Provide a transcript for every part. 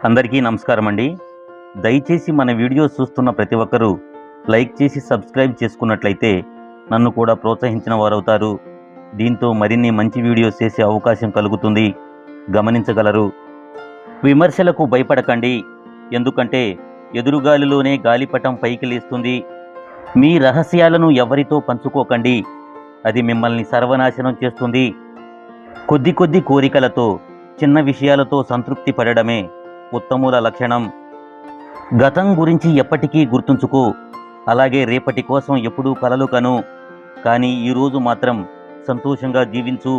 అందరికీ నమస్కారం అండి. దయచేసి మన వీడియో చూస్తున్న ప్రతి ఒక్కరూ లైక్ చేసి సబ్స్క్రైబ్ చేసుకున్నట్లయితే నన్ను కూడా ప్రోత్సహించిన వారవుతారు. దీంతో మరిన్ని మంచి వీడియోస్ చేసే అవకాశం కలుగుతుంది, గమనించగలరు. విమర్శలకు భయపడకండి, ఎందుకంటే ఎదురుగాలిలోనే గాలిపటం పైకి లేస్తుంది. మీ రహస్యాలను ఎవరితో పంచుకోకండి, అది మిమ్మల్ని సర్వనాశనం చేస్తుంది. కొద్ది కోరికలతో, చిన్న విషయాలతో సంతృప్తి పడడమే ఉత్తముల లక్షణం. గతం గురించి ఎప్పటికీ గుర్తుంచుకో, అలాగే రేపటి కోసం ఎప్పుడూ కలలు కను. కానీ ఈరోజు మాత్రం సంతోషంగా జీవించు.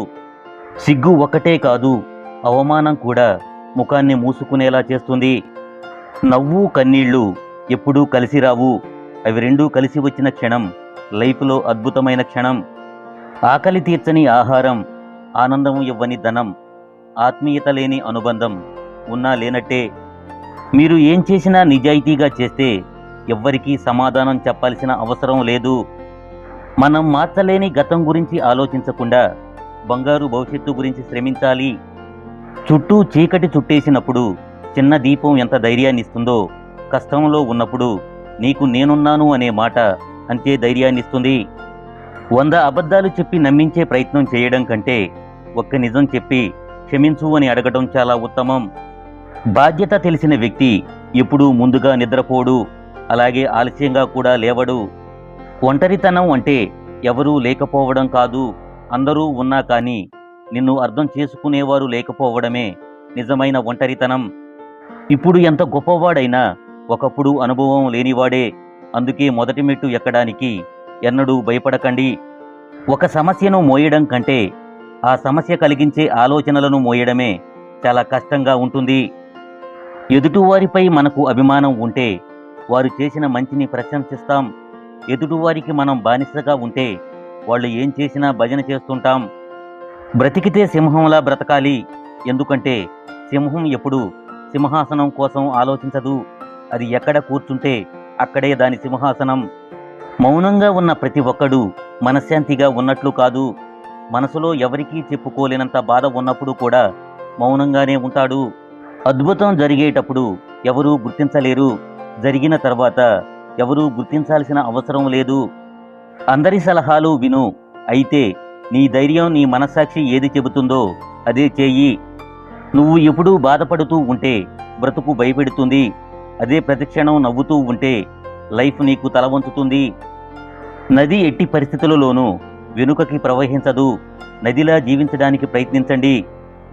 సిగ్గు ఒక్కటే కాదు, అవమానం కూడా ముఖాన్ని మూసుకునేలా చేస్తుంది. నవ్వు కన్నీళ్లు ఎప్పుడూ కలిసి రావు, అవి రెండూ కలిసి వచ్చిన క్షణం లైఫ్లో అద్భుతమైన క్షణం. ఆకలి తీర్చని ఆహారం, ఆనందం ఇవ్వని ధనం, ఆత్మీయత లేని అనుబంధం ఉన్నా లేనట్టే. మీరు ఏం చేసినా నిజాయితీగా చేస్తే ఎవ్వరికీ సమాధానం చెప్పాల్సిన అవసరం లేదు. మనం మార్చలేని గతం గురించి ఆలోచించకుండా బంగారు భవిష్యత్తు గురించి శ్రమించాలి. చుట్టూ చీకటి చుట్టేసినప్పుడు చిన్న దీపం ఎంత ధైర్యాన్ని ఇస్తుందో, కష్టంలో ఉన్నప్పుడు నీకు నేనున్నాను అనే మాట అంతే ధైర్యాన్ని ఇస్తుంది. 100 అబద్ధాలు చెప్పి నమ్మించే ప్రయత్నం చేయడం కంటే ఒక్క నిజం చెప్పి క్షమించు అని అడగడం చాలా ఉత్తమం. బాధ్యత తెలిసిన వ్యక్తి ఎప్పుడూ ముందుగా నిద్రపోడు, అలాగే ఆలస్యంగా కూడా లేవడు. ఒంటరితనం అంటే ఎవరూ లేకపోవడం కాదు, అందరూ ఉన్నా కానీ నిన్ను అర్థం చేసుకునేవారు లేకపోవడమే నిజమైన ఒంటరితనం. ఇప్పుడు ఎంత గొప్పవాడైనా ఒకప్పుడు అనుభవం లేనివాడే. అందుకే మొదటి మెట్టు ఎక్కడానికి ఎన్నడూ భయపడకండి. ఒక సమస్యను మోయడం కంటే ఆ సమస్య కలిగించే ఆలోచనలను మోయడమే చాలా కష్టంగా ఉంటుంది. ఎదుటివారిపై మనకు అభిమానం ఉంటే వారు చేసిన మంచిని ప్రశంసిస్తాం. ఎదుటివారికి మనం బానిసగా ఉంటే వాళ్ళు ఏం చేసినా భజన చేస్తుంటాం. బ్రతికితే సింహంలా బ్రతకాలి, ఎందుకంటే సింహం ఎప్పుడు సింహాసనం కోసం ఆలోచించదు, అది ఎక్కడ కూర్చుంటే అక్కడే దాని సింహాసనం. మౌనంగా ఉన్న ప్రతి ఒక్కడు మనశ్శాంతిగా ఉన్నట్లు కాదు. మనసులో ఎవరికీ చెప్పుకోలేనంత బాధ ఉన్నప్పుడు కూడా మౌనంగానే ఉంటాడు. అద్భుతం జరిగేటప్పుడు ఎవరూ గుర్తించలేరు, జరిగిన తర్వాత ఎవరూ గుర్తించాల్సిన అవసరం లేదు. అందరి సలహాలు విను, అయితే నీ ధైర్యం, నీ మనస్సాక్షి ఏది చెబుతుందో అదే చేయి. నువ్వు ఎప్పుడూ బాధపడుతూ ఉంటే బ్రతుకు భయపెడుతుంది, అదే ప్రతిక్షణం నవ్వుతూ ఉంటే లైఫ్ నీకు తల వంచుతుంది. నది ఎట్టి పరిస్థితులలోనూ వెనుకకి ప్రవహించదు, నదిలా జీవించడానికి ప్రయత్నించండి.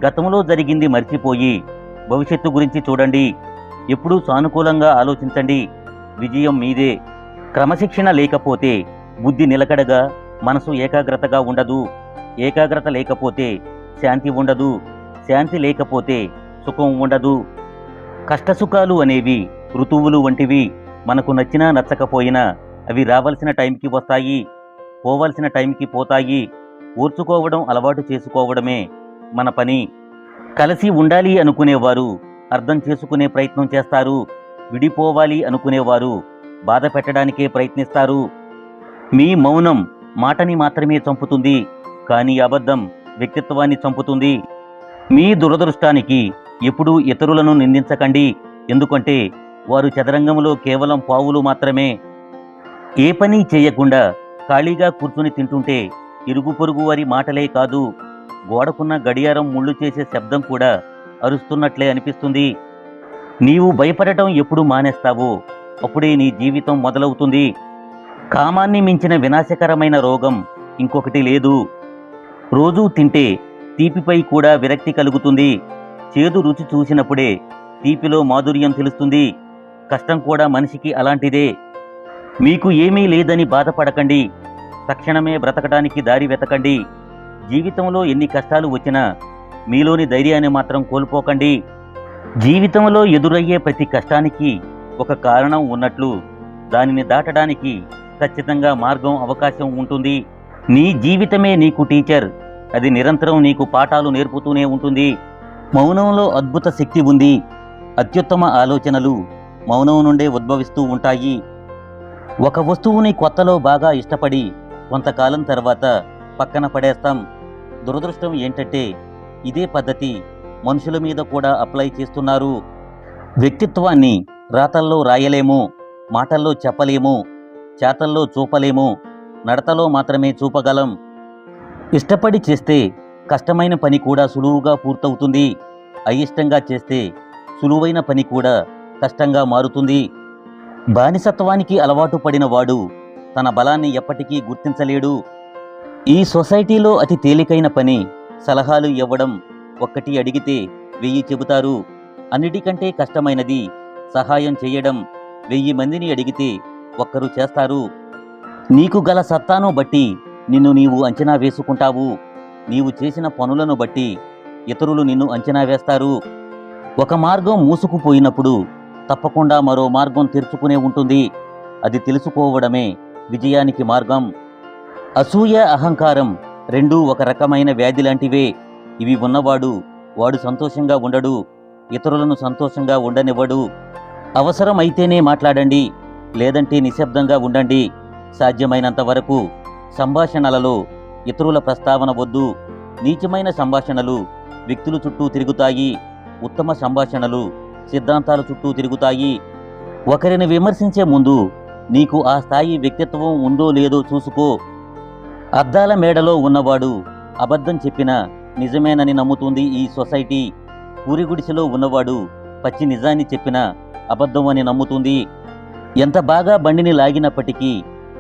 గతంలో జరిగింది మర్చిపోయి భవిష్యత్తు గురించి చూడండి. ఎప్పుడూ సానుకూలంగా ఆలోచించండి, విజయం మీదే. క్రమశిక్షణ లేకపోతే బుద్ధి నిలకడగా, మనసు ఏకాగ్రతగా ఉండదు. ఏకాగ్రత లేకపోతే శాంతి ఉండదు, శాంతి లేకపోతే సుఖం ఉండదు. కష్టసుఖాలు అనేవి ఋతువులు వంటివి, మనకు నచ్చినా నచ్చకపోయినా అవి రావాల్సిన టైంకి వస్తాయి, పోవాల్సిన టైంకి పోతాయి. ఓర్చుకోవడం అలవాటు చేసుకోవడమే మన పని. కలిసి ఉండాలి అనుకునేవారు అర్థం చేసుకునే ప్రయత్నం చేస్తారు, విడిపోవాలి అనుకునేవారు బాధ పెట్టడానికే ప్రయత్నిస్తారు. మీ మౌనం మాటని మాత్రమే చంపుతుంది, కానీ అబద్ధం వ్యక్తిత్వాన్ని చంపుతుంది. మీ దురదృష్టానికి ఎప్పుడూ ఇతరులను నిందించకండి, ఎందుకంటే వారు చదరంగంలో కేవలం పావులు మాత్రమే. ఏ పని చేయకుండా ఖాళీగా కూర్చుని తింటుంటే ఇరుగు పొరుగు వారి మాటలే కాదు, గోడకున్న గడియారం ముళ్ళు చేసే శబ్దం కూడా అరుస్తున్నట్లే అనిపిస్తుంది. నీవు భయపడటం ఎప్పుడు మానేస్తావో అప్పుడే నీ జీవితం మొదలవుతుంది. కామాన్ని మించిన వినాశకరమైన రోగం ఇంకొకటి లేదు. రోజూ తింటే తీపిపై కూడా విరక్తి కలుగుతుంది. చేదు రుచి చూసినప్పుడే తీపిలో మాధుర్యం తెలుస్తుంది. కష్టం కూడా మనిషికి అలాంటిదే. మీకు ఏమీ లేదని బాధపడకండి, తక్షణమే బ్రతకడానికి దారి వెతకండి. జీవితంలో ఎన్ని కష్టాలు వచ్చినా మీలోని ధైర్యాన్ని మాత్రం కోల్పోకండి. జీవితంలో ఎదురయ్యే ప్రతి కష్టానికి ఒక కారణం ఉన్నట్లు దానిని దాటడానికి ఖచ్చితంగా మార్గం, అవకాశం ఉంటుంది. నీ జీవితమే నీకు టీచర్, అది నిరంతరం నీకు పాఠాలు నేర్పుతూనే ఉంటుంది. మౌనంలో అద్భుత శక్తి ఉంది. అత్యుత్తమ ఆలోచనలు మౌనం నుండే ఉద్భవిస్తూ ఉంటాయి. ఒక వస్తువుని కొత్తలో బాగా ఇష్టపడి కొంతకాలం తర్వాత పక్కన పడేస్తాం. దురదృష్టం ఏంటంటే ఇదే పద్ధతి మనుషుల మీద కూడా అప్లై చేస్తున్నారు. వ్యక్తిత్వాన్ని రాతల్లో రాయలేము, మాటల్లో చెప్పలేము, చేతల్లో చూపలేము, నడతలో మాత్రమే చూపగలం. ఇష్టపడి చేస్తే కష్టమైన పని కూడా సులువుగా పూర్తవుతుంది. అయిష్టంగా చేస్తే సులువైన పని కూడా కష్టంగా మారుతుంది. బానిసత్వానికి అలవాటు పడిన వాడు తన బలాన్ని ఎప్పటికీ గుర్తించలేడు. ఈ సొసైటీలో అతి తేలికైన పని సలహాలు ఇవ్వడం. ఒక్కటి అడిగితే 1000 చెబుతారు. అన్నిటికంటే కష్టమైనది సహాయం చేయడం. 1000 మందిని అడిగితే ఒక్కరు చేస్తారు. నీకు గల సత్తాను బట్టి నిన్ను నీవు అంచనా వేసుకుంటావు. నీవు చేసిన పనులను బట్టి ఇతరులు నిన్ను అంచనా వేస్తారు. ఒక మార్గం మూసుకుపోయినప్పుడు తప్పకుండా మరో మార్గం తెరుచుకునే ఉంటుంది. అది తెలుసుకోవడమే విజయానికి మార్గం. అసూయ, అహంకారం రెండూ ఒక రకమైన వ్యాధి లాంటివే. ఇవి ఉన్నవాడు వాడు సంతోషంగా ఉండడు, ఇతరులను సంతోషంగా ఉండనివ్వడు. అవసరమైతేనే మాట్లాడండి, లేదంటే నిశ్శబ్దంగా ఉండండి. సాధ్యమైనంత వరకు సంభాషణలలో ఇతరుల ప్రస్తావన వద్దు. నీచమైన సంభాషణలు వ్యక్తుల చుట్టూ తిరుగుతాయి. ఉత్తమ సంభాషణలు సిద్ధాంతాల చుట్టూ తిరుగుతాయి. ఒకరిని విమర్శించే ముందు నీకు ఆ స్థాయి వ్యక్తిత్వం ఉందో లేదో చూసుకో. అద్దాల మేడలో ఉన్నవాడు అబద్ధం చెప్పినా నిజమేనని నమ్ముతుంది ఈ సొసైటీ. పూరిగుడిసెలో ఉన్నవాడు పచ్చి నిజాన్ని చెప్పినా అబద్ధం అని నమ్ముతుంది. ఎంత బాగా బండిని లాగినప్పటికీ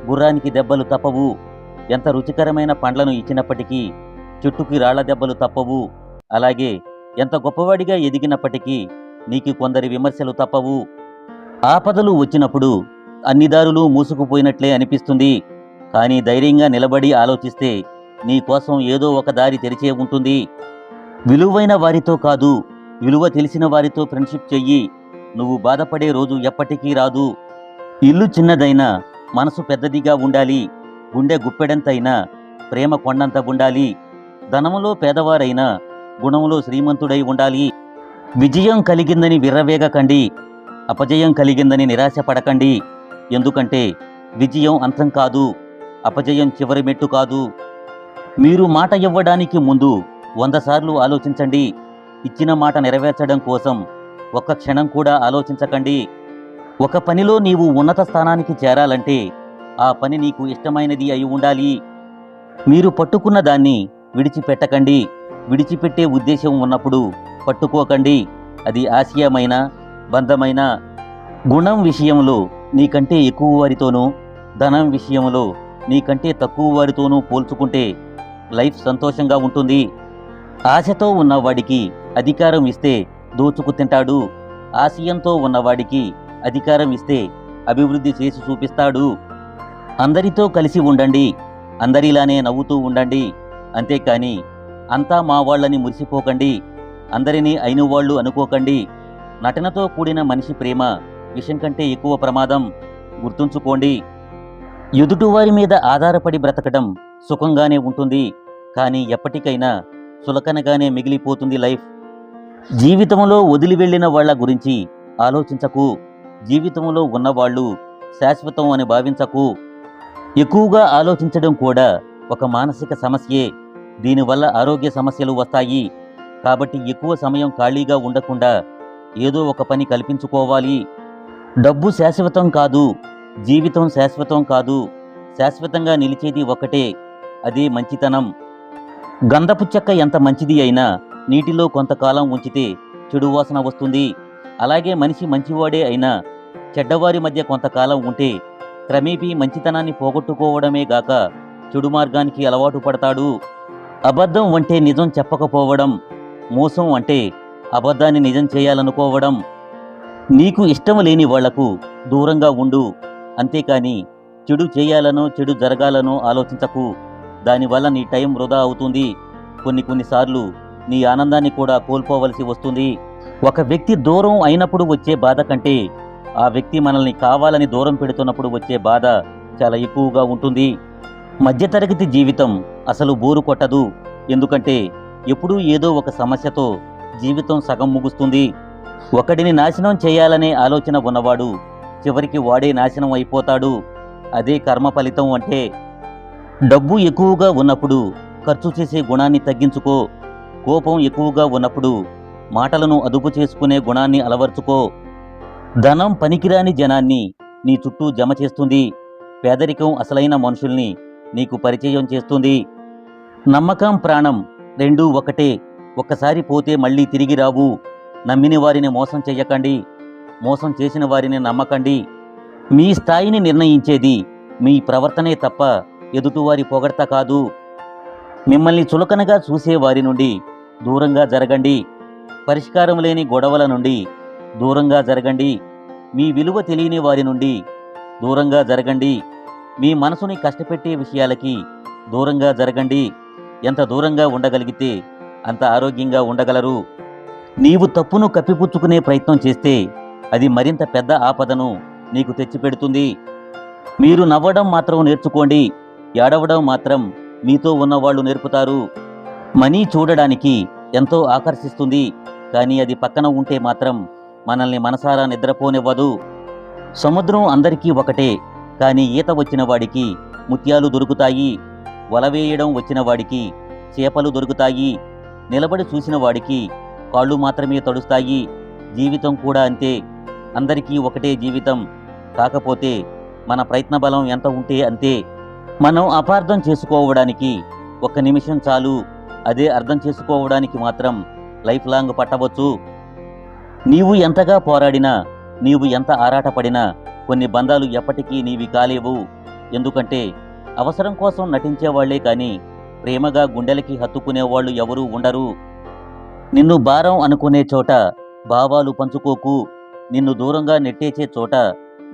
గుర్రానికి దెబ్బలు తప్పవు. ఎంత రుచికరమైన పండ్లను ఇచ్చినప్పటికీ చెట్టుకి రాళ్ల దెబ్బలు తప్పవు. అలాగే ఎంత గొప్పవాడిగా ఎదిగినప్పటికీ నీకు కొందరి విమర్శలు తప్పవు. ఆపదలు వచ్చినప్పుడు అన్ని దారులు మూసుకుపోయినట్లే అనిపిస్తుంది. కానీ ధైర్యంగా నిలబడి ఆలోచిస్తే నీ కోసం ఏదో ఒక దారి తెరిచే ఉంటుంది. విలువైన వారితో కాదు, విలువ తెలిసిన వారితో ఫ్రెండ్షిప్ చెయ్యి. నువ్వు బాధపడే రోజు ఎప్పటికీ రాదు. ఇల్లు చిన్నదైనా మనసు పెద్దదిగా ఉండాలి. గుండె గుప్పెడంతైనా ప్రేమ కొండంత ఉండాలి. ధనములో పేదవారైనా గుణములో శ్రీమంతుడై ఉండాలి. విజయం కలిగిందని విర్రవేగకండి, అపజయం కలిగిందని నిరాశపడకండి. ఎందుకంటే విజయం అంతం కాదు, అపజయం చివరి మెట్టు కాదు. మీరు మాట ఇవ్వడానికి ముందు 100 సార్లు ఆలోచించండి. ఇచ్చిన మాట నెరవేర్చడం కోసం ఒక్క క్షణం కూడా ఆలోచించకండి. ఒక పనిలో నీవు ఉన్నత స్థానానికి చేరాలంటే ఆ పని నీకు ఇష్టమైనది అయి ఉండాలి. మీరు పట్టుకున్న దాన్ని విడిచిపెట్టకండి. విడిచిపెట్టే ఉద్దేశం ఉన్నప్పుడు పట్టుకోకండి. అది ఆశయమైన, బంధమైన. గుణం విషయంలో నీకంటే ఎక్కువ వారితోనూ, ధనం విషయంలో నీకంటే తక్కువ వారితోనూ పోల్చుకుంటే లైఫ్ సంతోషంగా ఉంటుంది. ఆశతో ఉన్నవాడికి అధికారం ఇస్తే దోచుకు తింటాడు. ఆశయంతో ఉన్నవాడికి అధికారం ఇస్తే అభివృద్ధి చేసి చూపిస్తాడు. అందరితో కలిసి ఉండండి, అందరిలానే నవ్వుతూ ఉండండి. అంతేకాని అంతా మా వాళ్ళని మురిసిపోకండి. అందరినీ అయిన వాళ్ళు అనుకోకండి. నటనతో కూడిన మనిషి ప్రేమ విషం కంటే ఎక్కువ ప్రమాదం. గుర్తుంచుకోండి. ఎదుటివారి మీద ఆధారపడి బ్రతకడం సుఖంగానే ఉంటుంది, కానీ ఎప్పటికైనా సులకనగానే మిగిలిపోతుంది లైఫ్. జీవితంలో వదిలి వెళ్ళిన వాళ్ల గురించి ఆలోచించకు. జీవితంలో ఉన్నవాళ్ళు శాశ్వతం అని భావించకు. ఎక్కువగా ఆలోచించడం కూడా ఒక మానసిక సమస్యే. దీనివల్ల ఆరోగ్య సమస్యలు వస్తాయి. కాబట్టి ఎక్కువ సమయం ఖాళీగా ఉండకుండా ఏదో ఒక పని కల్పించుకోవాలి. డబ్బు శాశ్వతం కాదు, జీవితం శాశ్వతం కాదు. శాశ్వతంగా నిలిచేది ఒకటే, అదే మంచితనం. గంధపు చెక్క ఎంత మంచిది అయినా నీటిలో కొంతకాలం ఉంచితే చెడు వాసన వస్తుంది. అలాగే మనిషి మంచివాడే అయినా చెడ్డవారి మధ్య కొంతకాలం ఉంటే క్రమేపీ మంచితనాన్ని పోగొట్టుకోవడమే గాక చెడు మార్గానికి అలవాటు పడతాడు. అబద్ధం అంటే నిజం చెప్పకపోవడం, మోసం అంటే అబద్ధాన్ని నిజం చేయాలనుకోవడం. నీకు ఇష్టం లేని వాళ్లకు దూరంగా ఉండు. అంతేకాని చెడు చేయాలనో చెడు జరగాలనో ఆలోచించకు. దానివల్ల నీ టైం వృధా అవుతుంది. కొన్నిసార్లు నీ ఆనందాన్ని కూడా కోల్పోవలసి వస్తుంది. ఒక వ్యక్తి దూరం అయినప్పుడు వచ్చే బాధ కంటే ఆ వ్యక్తి మనల్ని కావాలని దూరం పెడుతున్నప్పుడు వచ్చే బాధ చాలా ఎక్కువగా ఉంటుంది. మధ్యతరగతి జీవితం అసలు బోరు కొట్టదు. ఎందుకంటే ఎప్పుడూ ఏదో ఒక సమస్యతో జీవితం సగం ముగుస్తుంది. ఒకడిని నాశనం చేయాలనే ఆలోచన ఉన్నవాడు చివరికి వాడే నాశనం అయిపోతాడు. అదే కర్మ ఫలితం అంటే. డబ్బు ఎక్కువగా ఉన్నప్పుడు ఖర్చు చేసే గుణాన్ని తగ్గించుకో. కోపం ఎక్కువగా ఉన్నప్పుడు మాటలను అదుపు చేసుకునే గుణాన్ని అలవర్చుకో. ధనం పనికిరాని జనాన్ని నీ చుట్టూ జమ చేస్తుంది. పేదరికం అసలైన మనుషుల్ని నీకు పరిచయం చేస్తుంది. నమ్మకం, ప్రాణం రెండూ ఒకటే. ఒక్కసారి పోతే మళ్ళీ తిరిగి రావు. నమ్మిన వారిని మోసం చెయ్యకండి. మోసం చేసిన వారిని నమ్మకండి. మీ స్థాయిని నిర్ణయించేది మీ ప్రవర్తనే తప్ప ఎదుటివారి పొగడ్త కాదు. మిమ్మల్ని చులకనగా చూసే వారి నుండి దూరంగా జరగండి. పరిష్కారం లేని గొడవల నుండి దూరంగా జరగండి. మీ విలువ తెలియని వారి నుండి దూరంగా జరగండి. మీ మనసుని కష్టపెట్టే విషయాలకి దూరంగా జరగండి. ఎంత దూరంగా ఉండగలిగితే అంత ఆరోగ్యంగా ఉండగలరు. నీవు తప్పును కప్పిపుచ్చుకునే ప్రయత్నం చేస్తే అది మరింత పెద్ద ఆపదను నీకు తెచ్చిపెడుతుంది. మీరు నవ్వడం మాత్రం నేర్చుకోండి. ఏడవడం మాత్రం మీతో ఉన్నవాళ్ళు నేర్పుతారు. మనీ చూడడానికి ఎంతో ఆకర్షిస్తుంది, కానీ అది పక్కన ఉంటే మాత్రం మనల్ని మనసారా నిద్రపోనివ్వదు. సముద్రం అందరికీ ఒకటే, కానీ ఈత వచ్చిన వాడికి ముత్యాలు దొరుకుతాయి. వలవేయడం వచ్చిన వాడికి చేపలు దొరుకుతాయి. నిలబడి చూసిన వాడికి కాళ్ళు మాత్రమే తడుస్తాయి. జీవితం కూడా అంతే. అందరికీ ఒకటే జీవితం. కాకపోతే మన ప్రయత్న బలం ఎంత ఉంటే అంతే. మనం అపార్థం చేసుకోవడానికి 1 నిమిషం చాలు. అదే అర్థం చేసుకోవడానికి మాత్రం లైఫ్ లాంగ్ పట్టవచ్చు. నీవు ఎంతగా పోరాడినా, నీవు ఎంత ఆరాటపడినా కొన్ని బంధాలు ఎప్పటికీ నీవి కాలేవు. ఎందుకంటే అవసరం కోసం నటించేవాళ్లే కానీ ప్రేమగా గుండెలకి హత్తుకునేవాళ్లు ఎవరూ ఉండరు. నిన్ను భారం అనుకునే చోట భావాలు పంచుకోకు. నిన్ను దూరంగా నెట్టేచే చోట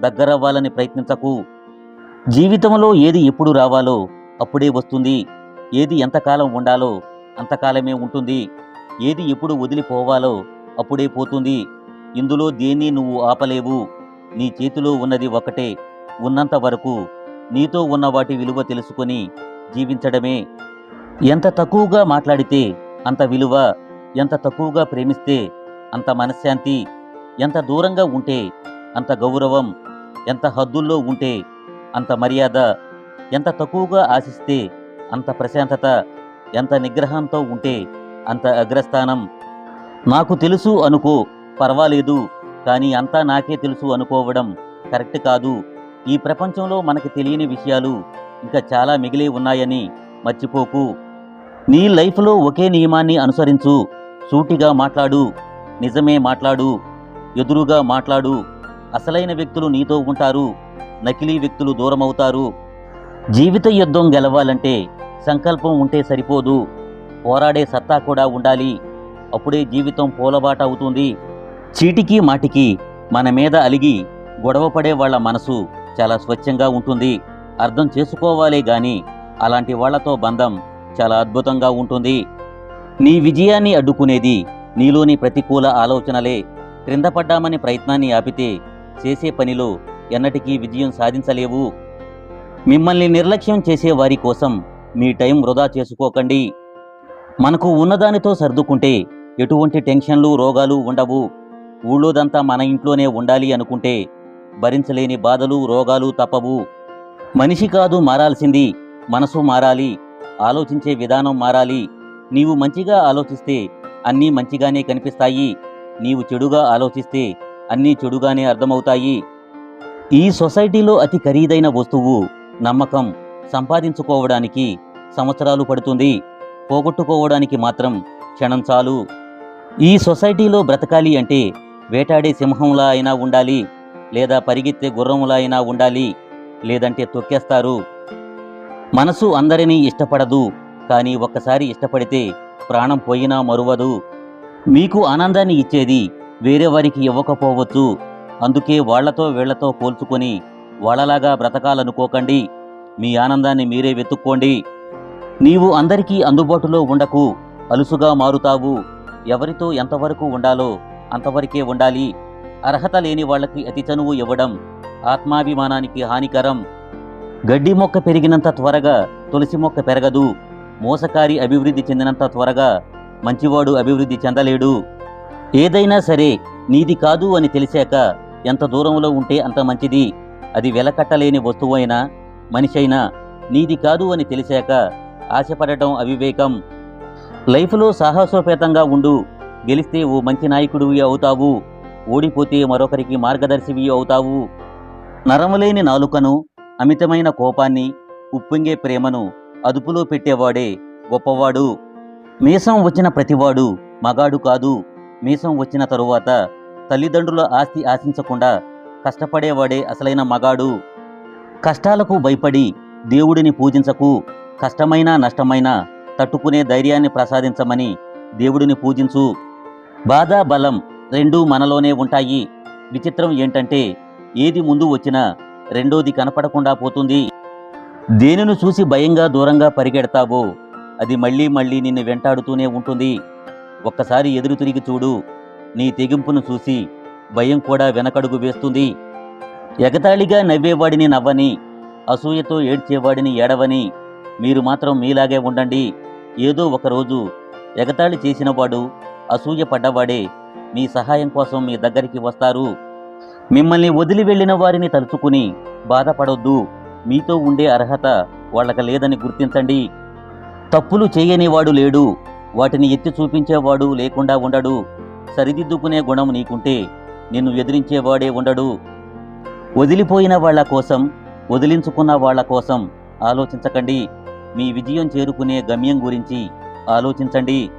దగ్గరవ్వాలని ప్రయత్నించకు. జీవితంలో ఏది ఎప్పుడు రావాలో అప్పుడే వస్తుంది. ఏది ఎంతకాలం ఉండాలో అంతకాలమే ఉంటుంది. ఏది ఎప్పుడు వదిలిపోవాలో అప్పుడే పోతుంది. ఇందులో దేన్ని నువ్వు ఆపలేవు. నీ చేతిలో ఉన్నది ఒకటే. ఉన్నంత వరకు నీతో ఉన్న వాటి విలువ తెలుసుకొని జీవించడమే. ఎంత తక్కువగా మాట్లాడితే అంత విలువ. ఎంత తక్కువగా ప్రేమిస్తే అంత మనశ్శాంతి. ఎంత దూరంగా ఉంటే అంత గౌరవం. ఎంత హద్దుల్లో ఉంటే అంత మర్యాద. ఎంత తక్కువగా ఆశిస్తే అంత ప్రశాంతత. ఎంత నిగ్రహంతో ఉంటే అంత అగ్రస్థానం. నాకు తెలుసు అనుకో, పర్వాలేదు. కానీ అంతా నాకే తెలుసు అనుకోవడం కరెక్ట్ కాదు. ఈ ప్రపంచంలో మనకి తెలియని విషయాలు ఇంకా చాలా మిగిలే ఉన్నాయని మర్చిపోకు. నీ లైఫ్లో ఒకే నియమాన్ని అనుసరించు. సూటిగా మాట్లాడు. నిజమే మాట్లాడు. ఎదురుగా మాట్లాడు. అసలైన వ్యక్తులు నీతో ఉంటారు. నకిలీ వ్యక్తులు దూరమవుతారు. జీవిత యుద్ధం గెలవాలంటే సంకల్పం ఉంటే సరిపోదు. పోరాడే సత్తా కూడా ఉండాలి. అప్పుడే జీవితం పూలబాట అవుతుంది. చీటికి మాటికి మన మీద అలిగి గొడవపడే వాళ్ల మనసు చాలా స్వచ్ఛంగా ఉంటుంది. అర్థం చేసుకోవాలే గాని అలాంటి వాళ్లతో బంధం చాలా అద్భుతంగా ఉంటుంది. నీ విజయాన్ని అడ్డుకునేది నీలోని ప్రతికూల ఆలోచనలే. క్రింద పడ్డామని ప్రయత్నాన్ని ఆపితే చేసే పనిలో ఎన్నటికీ విజయం సాధించలేవు. మిమ్మల్ని నిర్లక్ష్యం చేసే వారి కోసం మీ టైం వృధా చేసుకోకండి. మనకు ఉన్నదానితో సర్దుకుంటే ఎటువంటి టెన్షన్లు, రోగాలు ఉండవు. ఊళ్ళోదంతా మన ఇంట్లోనే ఉండాలి అనుకుంటే భరించలేని బాధలు, రోగాలు తప్పవు. మనిషి కాదు మారాల్సింది, మనసు మారాలి. ఆలోచించే విధానం మారాలి. నీవు మంచిగా ఆలోచిస్తే అన్నీ మంచిగానే కనిపిస్తాయి. నీవు చెడుగా ఆలోచిస్తే అన్నీ చెడుగానే అర్థమవుతాయి. ఈ సొసైటీలో అతి ఖరీదైన వస్తువు నమ్మకం. సంపాదించుకోవడానికి సంవత్సరాలు పడుతుంది. పోగొట్టుకోవడానికి మాత్రం క్షణం చాలు. ఈ సొసైటీలో బ్రతకాలి అంటే వేటాడే సింహంలా అయినా ఉండాలి, లేదా పరిగెత్తే గుర్రంలా అయినా ఉండాలి. లేదంటే తొక్కేస్తారు. మనసు అందరినీ ఇష్టపడదు, కానీ ఒక్కసారి ఇష్టపడితే ప్రాణం పోయినా మరువదు. మీకు ఆనందాన్ని ఇచ్చేది వేరే వారికి ఇవ్వకపోవచ్చు. అందుకే వాళ్లతో వీళ్లతో పోల్చుకొని వాళ్ళలాగా బ్రతకాలనుకోకండి. మీ ఆనందాన్ని మీరే వెతుక్కోండి. నీవు అందరికీ అందుబాటులో ఉండకు. అలుసుగా మారుతావు. ఎవరితో ఎంతవరకు ఉండాలో అంతవరకే ఉండాలి. అర్హత లేని వాళ్ళకి అతి చనువు ఇవ్వడం ఆత్మాభిమానానికి హానికరం. గడ్డి మొక్క పెరిగినంత త్వరగా తులసి మొక్క పెరగదు. మోసకారి అభివృద్ధి చెందినంత త్వరగా మంచివాడు అభివృద్ధి చెందలేడు. ఏదైనా సరే నీది కాదు అని తెలిసాక ఎంత దూరంలో ఉంటే అంత మంచిది. అది వెలకట్టలేని వస్తువైనా మనిషైనా నీది కాదు అని తెలిసాక ఆశపడటం అవివేకం. లైఫ్లో సాహసోపేతంగా ఉండు. గెలిస్తే ఓ మంచి నాయకుడివి అవుతావు. ఓడిపోతే మరొకరికి మార్గదర్శివి అవుతావు. నరములేని నాలుకను, అమితమైన కోపాన్ని, ఉప్పొంగే ప్రేమను అదుపులో పెట్టేవాడే గొప్పవాడు. మీసం వచ్చిన ప్రతివాడు మగాడు కాదు. మీసం వచ్చిన తరువాత తల్లిదండ్రుల ఆస్తి ఆశించకుండా కష్టపడేవాడే అసలైన మగాడు. కష్టాలకు భయపడి దేవుడిని పూజించకు. కష్టమైనా నష్టమైనా తట్టుకునే ధైర్యాన్ని ప్రసాదించమని దేవుడిని పూజించు. బాధ బలం రెండూ మనలోనే ఉంటాయి. విచిత్రం ఏంటంటే ఏది ముందు వచ్చినా రెండోది కనపడకుండా పోతుంది. దేనిని చూసి భయంగా దూరంగా పరిగెడతావో అది మళ్ళీ మళ్ళీ నిన్ను వెంటాడుతూనే ఉంటుంది. ఒక్కసారి ఎదురు తిరిగి చూడు. నీ తెగింపును చూసి భయం కూడా వెనకడుగు వేస్తుంది. ఎగతాళిగా నవ్వేవాడిని నవ్వని, అసూయతో ఏడ్చేవాడిని ఏడవని. మీరు మాత్రం మీలాగే ఉండండి. ఏదో ఒకరోజు ఎగతాళి చేసినవాడు, అసూయ పడ్డవాడే మీ సహాయం కోసం మీ దగ్గరికి వస్తారు. మిమ్మల్ని వదిలి వెళ్ళిన వారిని తలుచుకుని బాధపడొద్దు. మీతో ఉండే అర్హత వాళ్ళకి లేదని గుర్తించండి. తప్పులు చేయనివాడు లేడు. వాటిని ఎత్తి చూపించేవాడు లేకుండా ఉండడు. సరిదిద్దుకునే గుణం నీకుంటే నిన్ను ఎదిరించేవాడే ఉండడు. వదిలిపోయిన వాళ్ల కోసం, వదిలించుకున్న వాళ్ల కోసం ఆలోచించకండి. మీ విజయం చేరుకునే గమ్యం గురించి ఆలోచించండి.